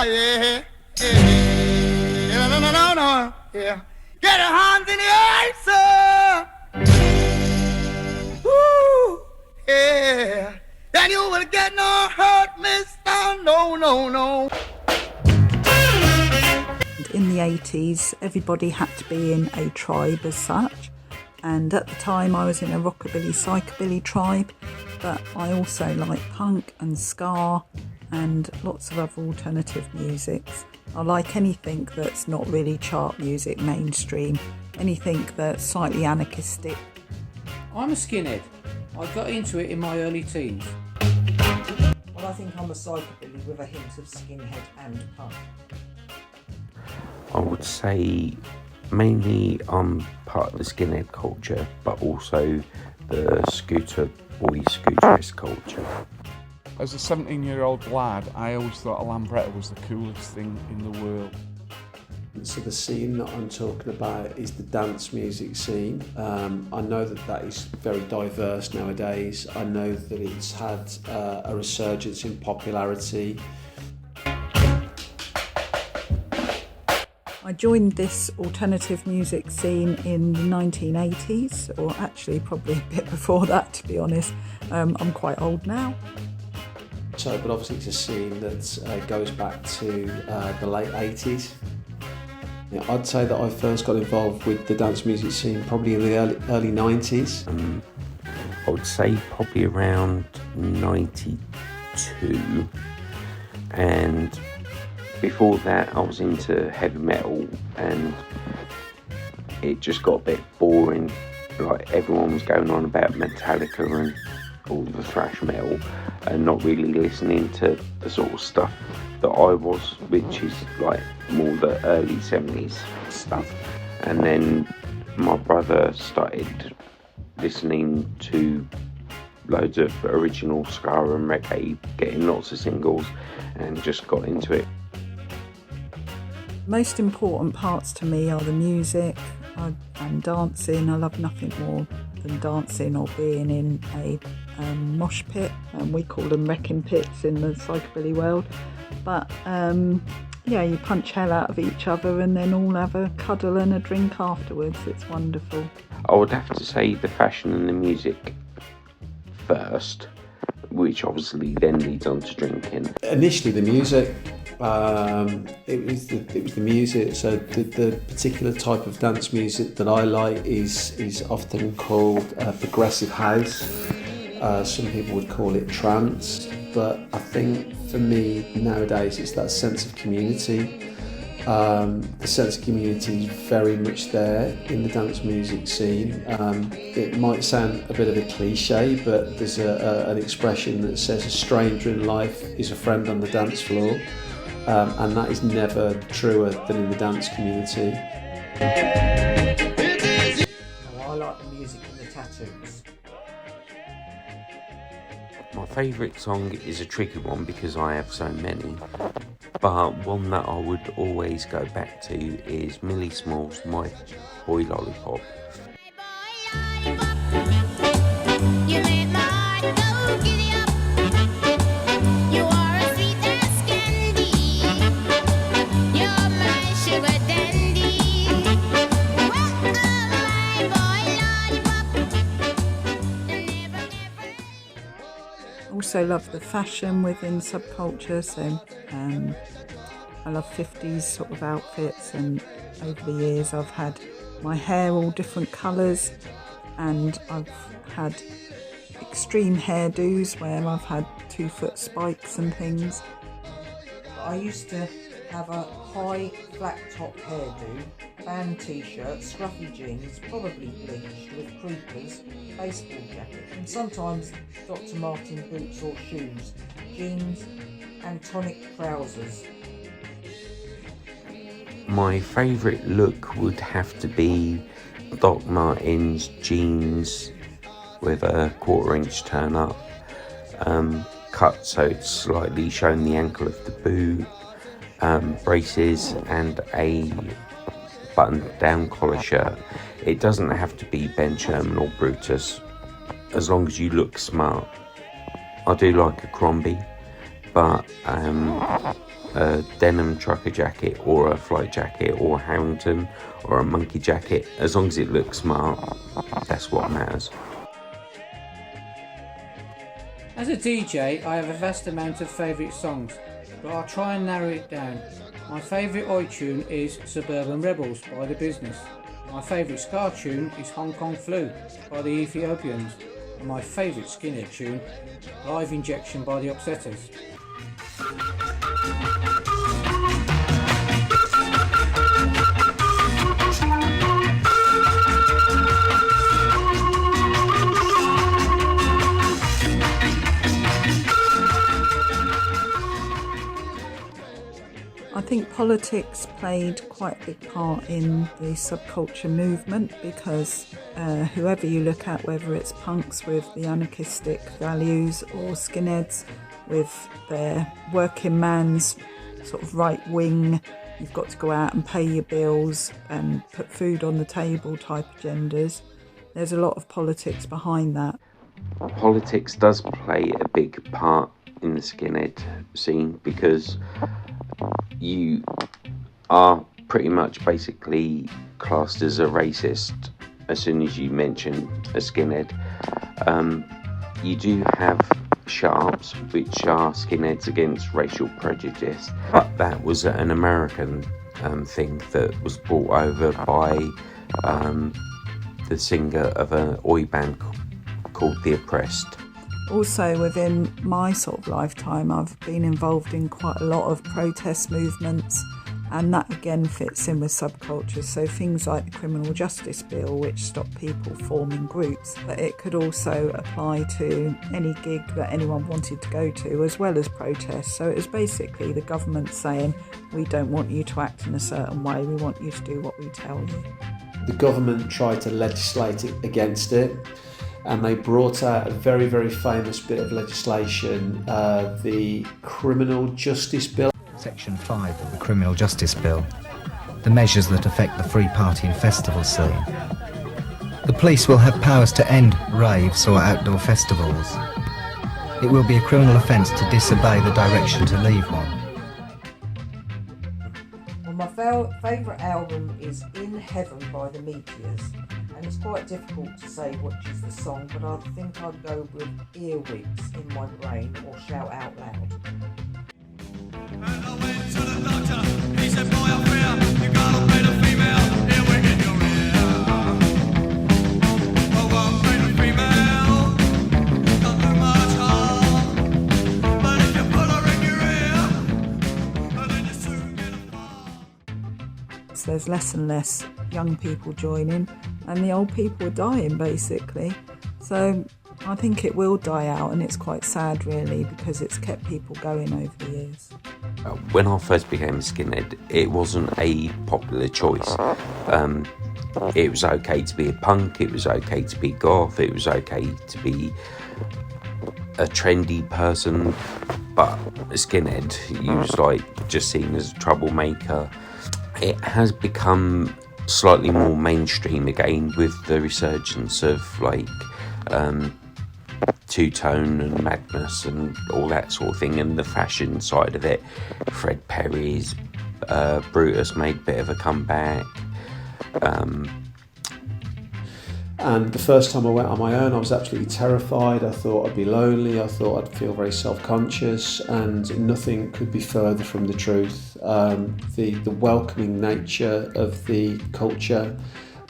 yeah, yeah. No, no, no, no, no, yeah. Get your hands in the air, sir. Woo, yeah. Then you will get no hurt, mister. No, no, no. In the 80s, everybody had to be in a tribe as such. And at the time I was in a rockabilly, psychobilly tribe, but I also like punk and ska and lots of other alternative musics. I like anything that's not really chart music, mainstream, anything that's slightly anarchistic. I'm a skinhead. I got into it in my early teens. Well, I think I'm a psychobilly with a hint of skinhead and punk. I would say mainly I'm part of the skinhead culture, but also the scooter boy scooterist culture. As a 17-year-old lad, I always thought a Lambretta was the coolest thing in the world. So the scene that I'm talking about is the dance music scene. I know that is very diverse nowadays. I know that it's had a resurgence in popularity. I joined this alternative music scene in the 1980s, or actually probably a bit before that, to be honest. I'm quite old now. So, but obviously it's a scene that goes back to the late 80s. Yeah, I'd say that I first got involved with the dance music scene probably in the early 90s. I would say probably around 92, and before that I was into heavy metal and it just got a bit boring. Like everyone was going on about Metallica and all the thrash metal and not really listening to the sort of stuff that I was, which is like more the early 70s stuff. And then my brother started listening to loads of original ska and reggae, getting lots of singles, and just got into it. Most important parts to me are the music and dancing. I love nothing more than dancing or being in a mosh pit. We call them wrecking pits in the psychobilly world. But yeah, you punch hell out of each other and then all have a cuddle and a drink afterwards. It's wonderful. I would have to say the fashion and the music first, which obviously then leads on to drinking. Initially the music. It was the music. So the particular type of dance music that I like is often called progressive house. Some people would call it trance, but I think for me nowadays it's that sense of community. The sense of community is very much there in the dance music scene. It might sound a bit of a cliche, but there's an expression that says a stranger in life is a friend on the dance floor. And that is never truer than in the dance community. I like the music and the tattoos. My favourite song is a tricky one because I have so many, but one that I would always go back to is Millie Small's My Boy Lollipop. You make my heart go giddy up. You are as sweet as candy. You're my sugar dandy. Well, my boy lollipop. Never, never. Also love the fashion within subculture, so I love 50s sort of outfits, and over the years I've had my hair all different colours, and I've had extreme hairdos where I've had 2-foot spikes and things. I used to have a high flat top hairdo, band t-shirt, scruffy jeans, probably bleached with creepers, baseball jacket, and sometimes Dr. Martin boots or shoes, jeans and tonic trousers. My favourite look would have to be Doc Martens jeans with a 1/4-inch turn up, cut so it's slightly showing the ankle of the boot, braces and a buttoned down collar shirt. It doesn't have to be Ben Sherman or Brutus, as long as you look smart. I do like a Crombie, but a denim trucker jacket or a flight jacket or a Harrington or a monkey jacket. As long as it looks smart, that's what matters. As a DJ, I have a vast amount of favourite songs, but I'll try and narrow it down. My favourite Oi tune is Suburban Rebels by The Business. My favourite ska tune is Hong Kong Flu by the Ethiopians. And my favourite Skinhead tune, Live Injection by the Upsetters. I think politics played quite a big part in the subculture movement because whoever you look at, whether it's punks with the anarchistic values or skinheads with their working man's sort of right wing, you've got to go out and pay your bills and put food on the table type agendas, there's a lot of politics behind that. Politics does play a big part in the skinhead scene because you are pretty much basically classed as a racist as soon as you mention a skinhead. You do have sharps, which are skinheads against racial prejudice, but that was an American thing that was brought over by the singer of an Oi band called The Oppressed. Also, within my sort of lifetime, I've been involved in quite a lot of protest movements, and that again fits in with subcultures. So things like the Criminal Justice Bill, which stopped people forming groups, but it could also apply to any gig that anyone wanted to go to, as well as protests. So it was basically the government saying, we don't want you to act in a certain way, we want you to do what we tell you. The government tried to legislate against it, and they brought out a very, very famous bit of legislation, the Criminal Justice Bill. Section 5 of the Criminal Justice Bill, the measures that affect the free party and festival scene. The police will have powers to end raves or outdoor festivals. It will be a criminal offence to disobey the direction to leave one. Well, my favourite album is In Heaven by the Meteors, and it's quite difficult to say which is the song, but I think I'd go with Earwigs in My Brain or Shout Out Loud. And I went to the doctor, he said, boy, I fear you got a bit of female earwig in your ear. Oh, one bit of female, don't do much harm, but if you put her in your ear, then you soon get a fall. So there's less and less young people joining, and the old people are dying basically. So I think it will die out, and it's quite sad really because it's kept people going over the years. When I first became a skinhead, it wasn't a popular choice. It was okay to be a punk, it was okay to be goth, it was okay to be a trendy person, but a skinhead, you was like just seen as a troublemaker. It has become slightly more mainstream again with the resurgence of like two-tone and Magnus and all that sort of thing, and the fashion side of it. Fred Perry's Brutus made a bit of a comeback. And the first time I went on my own, I was absolutely terrified. I thought I'd be lonely, I thought I'd feel very self-conscious, and nothing could be further from the truth. The welcoming nature of the culture,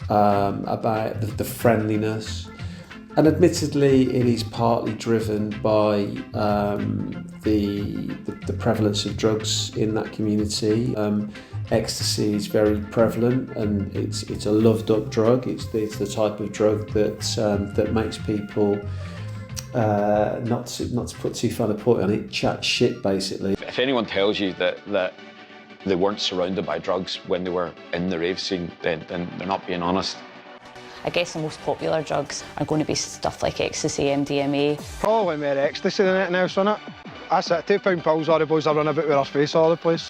about the friendliness. And admittedly, it is partly driven by the prevalence of drugs in that community. Ecstasy is very prevalent, and it's a loved up drug. It's the type of drug that makes people, not to put too fine a point on it, chat shit basically. If anyone tells you that they weren't surrounded by drugs when they were in the rave scene, then they're not being honest. I guess the most popular drugs are going to be stuff like ecstasy, MDMA. Probably more ecstasy than anything else, isn't it? That's it, £2 pills, all the boys are running about with their face all the place.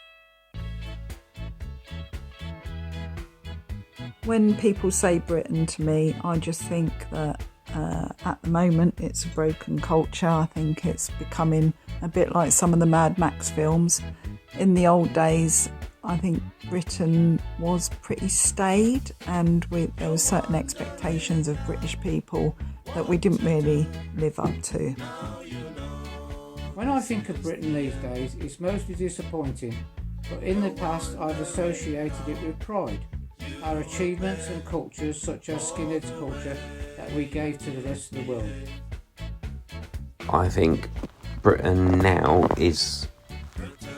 When people say Britain to me, I just think that at the moment it's a broken culture. I think it's becoming a bit like some of the Mad Max films. In the old days, I think Britain was pretty staid, and there were certain expectations of British people that we didn't really live up to. When I think of Britain these days, it's mostly disappointing, but in the past I've associated it with pride. Our achievements and cultures, such as skinheads culture, that we gave to the rest of the world. I think Britain now is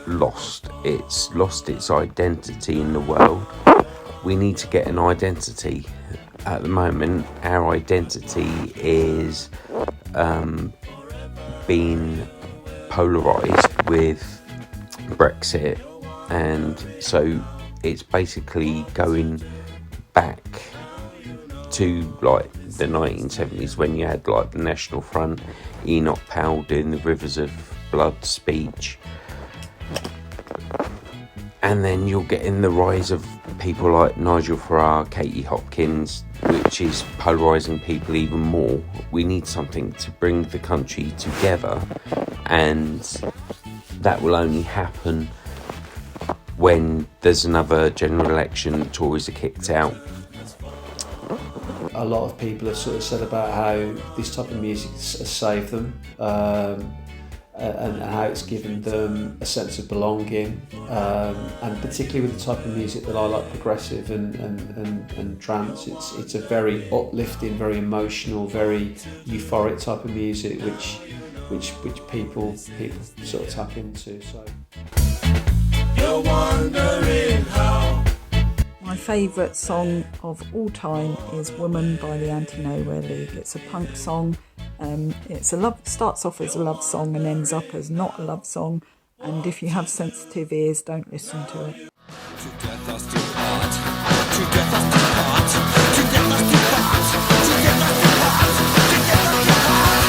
lost. It's lost its identity in the world. We need to get an identity. At the moment, our identity is being polarised with Brexit, and so it's basically going back to like the 1970s when you had like the National Front, Enoch Powell doing the Rivers of Blood speech, and then you're getting the rise of people like Nigel Farage, Katie Hopkins, which is polarising people even more. We need something to bring the country together, and that will only happen when there's another general election, the Tories are kicked out. A lot of people have sort of said about how this type of music has saved them, and how it's given them a sense of belonging, and particularly with the type of music that I like, progressive and trance, it's a very uplifting, very emotional, very euphoric type of music which people sort of tap into. So You're wondering how. My favourite song of all time is Woman by the Anti-Nowhere League. It's a punk song. Starts off as a love song and ends up as not a love song. And if you have sensitive ears, don't listen to it. To death us to part. To death us to part. To death us to part. To death us to part. To death us to part.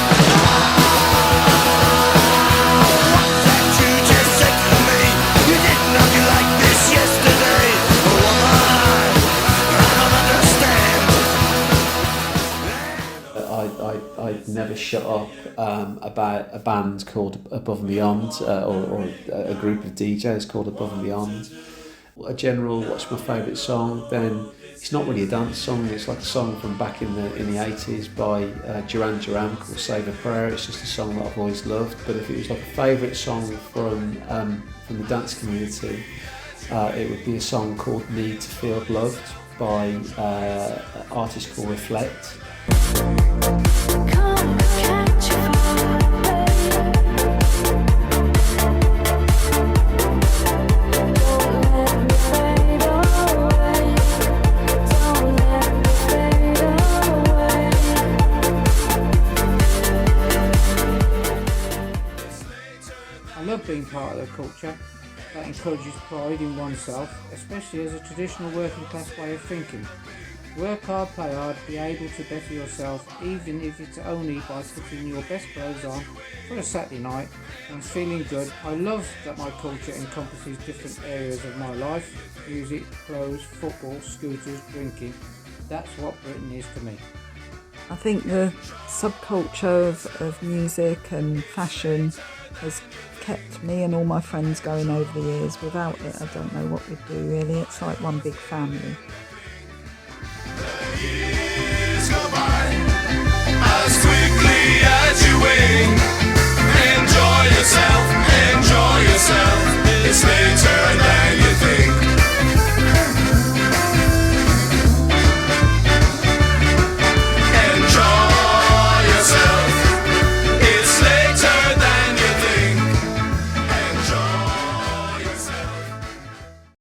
What did you just say to me? You didn't know me like this yesterday. Woman, I don't understand. I'd never shut up about a band called Above and Beyond, or a group of DJs called Above and Beyond. A general, what's my favourite song? Then it's not really a dance song. It's like a song from back in the 80s by Duran Duran called Save a Prayer. It's just a song that I've always loved. But if it was like a favourite song from the dance community, it would be a song called Need to Feel Loved by an artist called Reflect. I love being part of the culture that encourages pride in oneself, especially as a traditional working class way of thinking. Work hard, play hard, be able to better yourself, even if it's only by putting your best clothes on for a Saturday night and feeling good. I love that my culture encompasses different areas of my life: music, clothes, football, scooters, drinking. That's what Britain is to me. I think the subculture of music and fashion has kept me and all my friends going over the years. Without it, I don't know what we'd do really. It's like one big family. Years go by as quickly